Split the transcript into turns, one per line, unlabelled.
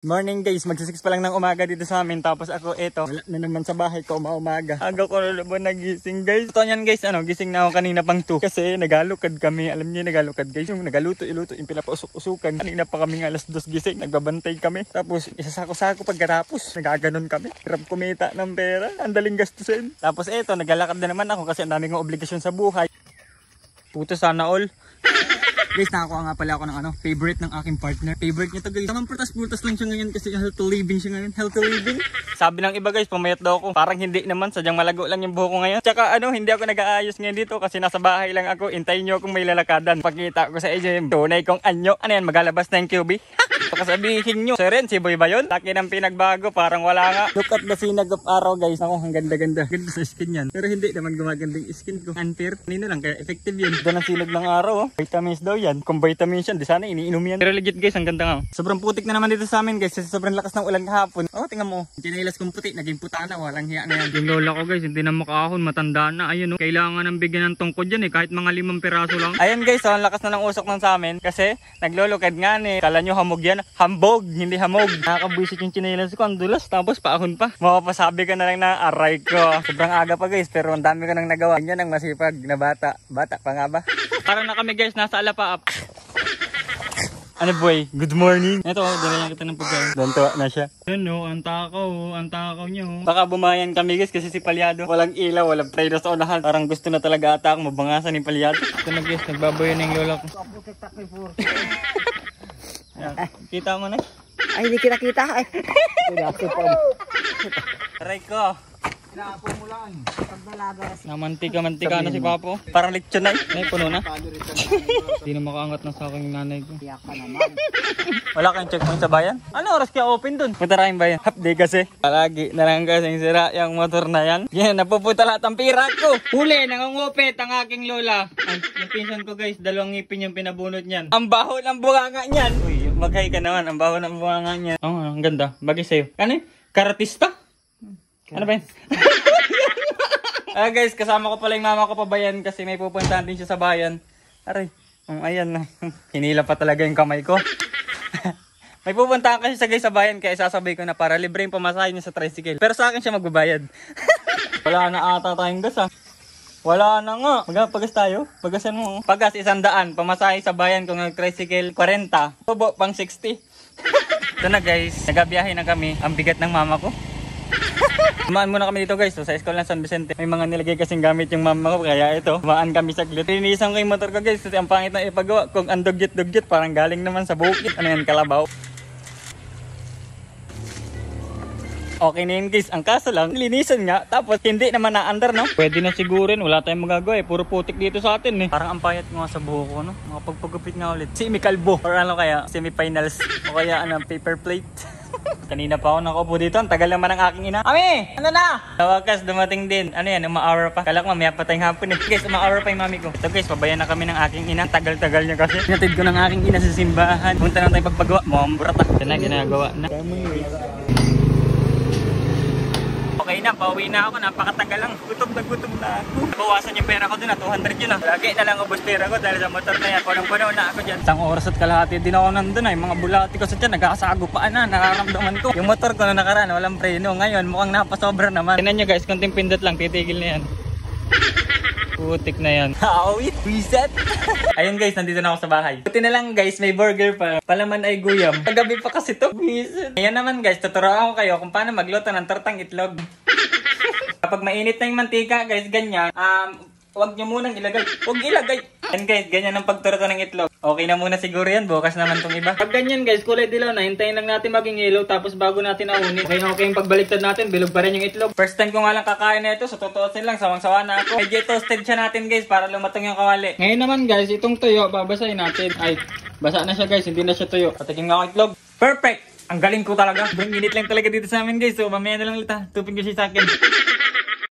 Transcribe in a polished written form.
Morning guys, magsisix pa lang ng umaga dito sa amin. Tapos ako eto, wala na naman sa bahay ko umaga. Aga ko na naman nagising guys. Ito yan guys, gising na ako kanina pang 2. Kasi nagalukad kami, alam niyo nagalukad guys. Yung nagaluto-iluto, yung pinapausok-usukan. Kanina pa kaming alas 2 gising, nagbabantay kami. Tapos isasako-sako pagkatapos, nagaganon kami. Hirap kumita ng pera, ang daling gastusin. Tapos eto, naglalakad na naman ako kasi ang dami kong obligasyon sa buhay. Puto sana all. Guys, nakakuha nga pala ako ng favorite ng aking partner. Favorite niya to guys. Tamang prutas-prutas lang siya ngayon kasi healthy living siya ngayon. Healthy living. Sabi ng iba guys, pumayat daw ako. Parang hindi naman, sadyang malago lang yung buhok ko ngayon. Tsaka hindi ako nag-aayos ngayon dito kasi nasa bahay lang ako. Intayin nyo kung may lalakadan. Pakita ko sa inyo yung tunay kong anyo. Ano yan, magalabas na yung QB? Pakasabihin nyo, Sir Ren, si Boy ba yun? Laki ng pinagbago, parang wala nga. Look at the sinag of araw guys. Ako, ang ganda-ganda. Ganda sa skin yan. Pero hindi naman gumagandang skin ko. Unfair. Nino lang, kaya effective yun. Ganda ng sinag ng araw. Oh. Vitamins daw yan. Kung vitamins yan, di sana iniinom yan. Pero legit guys, ang ganda nga. Sobrang putik na naman dito sa amin guys. Kasi sobrang lakas ng ulan kahapon. Oh, tingnan mo. Tinilas kong puti, naging puta na. Walang hiya na yan. Yung lola ko guys, hindi na makahon. Matanda na. Ayun, oh. Kailangan ng bigyan ng tungkod yan eh. Kahit mga 5 piraso lang. Ayun guys, ang lakas na ng usok ng sa amin. Kasi naglolokad nga eh. Kala nyo hamog yan. Hambog, hindi hamog. Nakakabuisit yung chinilas ko. Ang dulas. Tapos paahon pa. Mapapasabi ka na lang na aray ko. Sobrang aga pa guys. Pero ang dami ko nang nagawa. Yan ang masipag na bata. Bata pa nga ba? Parang na kami guys. Nasa Alapaap. Ano boy? Good morning. Ito, dala kita ng pagkain. Doon tuwa na siya. Yun no, ang takaw niyo. Baka bumayan kami guys kasi si Palyado. Walang ilaw, walang play sa unahan. Parang gusto na talaga ata akong mabangasan ni Palyado. Ito na guys, nagbaboy na yung lola ko. Kita mo na?
Ay, hindi kita. Ay.
Aray ko.
Inapo mo lang.
Namantika na si Papo. Parang lechon na eh. Puno na. Hindi na makaangat na sa akin yung nanay ko. Wala kayong checkpoint sa bayan? Ano oras kaya open dun? Punta rin bayan. Half day kasi. Palagi na lang kasing sira yung motor na yan. Yan, napupunta lahat ang pira ko. Huli, nangungupit ang aking lola. Yung pinsan ko guys, 2 ngipin yung pinabunot niyan. Ang baho ng bunganga niyan. Uy, mag-hi ka naman. Ang baho ng bunganga niyan. Oh, ang ganda. Bagay sa'yo. Ano eh? Karatista? Ano ba yun? Guys, kasama ko pala yung mama ko pa bayan kasi may pupuntahan din siya sa bayan. Aray, ayan na. Hinila pa talaga yung kamay ko. May pupuntahan kasi siya guys sa bayan kaya sasabay ko na para libre yung pamasahe niya sa tricycle. Pero sa akin siya magbabayad. Wala na ata tayong gas ah. Wala na nga. Magpagas tayo. Pagasan mo. Pagas 100. Pamasahe sa bayan kung nag-tricycle 40. Tubo pang 60. Ito na guys. Nagabiyahe na kami. Ang bigat ng mama ko. Tumaan muna kami dito guys, so, sa school ng San Vicente. May mga nilagay kasing gamit yung mama ko, kaya ito, tumaan kami saglit. Rinisan ko yung motor ko guys, kasi ang pangit na ipagawa. Kung ang dugyot-dugyot, parang galing naman sa bukid. Ano yan, kalabaw. Okay na yun guys, ang kaso lang, linisan nga, tapos hindi naman na-under no? Pwede na sigurin, wala tayong magagawa eh, puro putik dito sa atin eh. Parang ang payat nga sa buhok ko no, makapagpagupit nga ulit. Semi-kalbo, or ano kaya, semi-finals, o kaya paper plate. Kanina pa ako nakaupo dito, ang tagal naman ng aking ina. Mami, ano na? Sa wakas, dumating din. Ano yan, uma-hour pa. Kala ko mamaya pa tayong hapon eh. Guys, uma-hour pa yung mami ko. So guys, pabayan na kami ng aking ina. Tagal-tagal niya kasi. Hinatid ko ng aking ina sa simbahan. Punta na tayo pagpagawa. Mamburata. Ito na, ginagawa na. Okay na, pauwi na ako. Napakatagal lang. Gutom na ako. Bawasan yung pera ko dun 200 yun ah. Lagi na lang ubos pera ko dahil sa motor na yan. Punong-puno na ako dyan. Isang oras at kalahati din ako nandun ay. Mga bulati ko sa dyan, nagkakasagupaan na. Nararamdaman ko. Yung motor ko na nakaraan, walang preno. Ngayon, mukhang napasobra naman. Tignan nyo guys, konting pindot lang. Titigil na yan. Putik na yan. Awit, reset. Ayun guys, nandito na ako sa bahay. Buti na lang guys, may burger pa. Palaman ay guyam. Kagabi pa kasi to. Reset. Ayan naman guys, tuturuan ko kayo kung paano magluto ng tortang itlog. Kapag mainit na yung mantika guys, ganyan. Huwag nyo munang ilagay. Huwag ilagay. Yan guys, ganyan ang pagturto ng itlog. Okay na muna siguro yan. Bukas naman tong iba. Pag ganyan guys, kulay dilaw na. Hintayin lang natin maging yellow. Tapos bago natin naunin. Okay yung pagbaliktad natin. Bilog pa rin yung itlog. First time ko nga lang kakain na ito. So totoosin lang. Sawang-sawa na ako. Medyo toasted siya natin guys. Para lumatong yung kawali. Ngayon naman guys, itong tuyo. Babasahin natin. Ay, basa na siya guys. Hindi na siya tuyo. Patikim nga ako itlog. Perfect! Ang galing ko talaga. Sobrang init lang talaga dito sa amin guys. So mamaya na lang ulit ha. Tupin ko siya sa akin.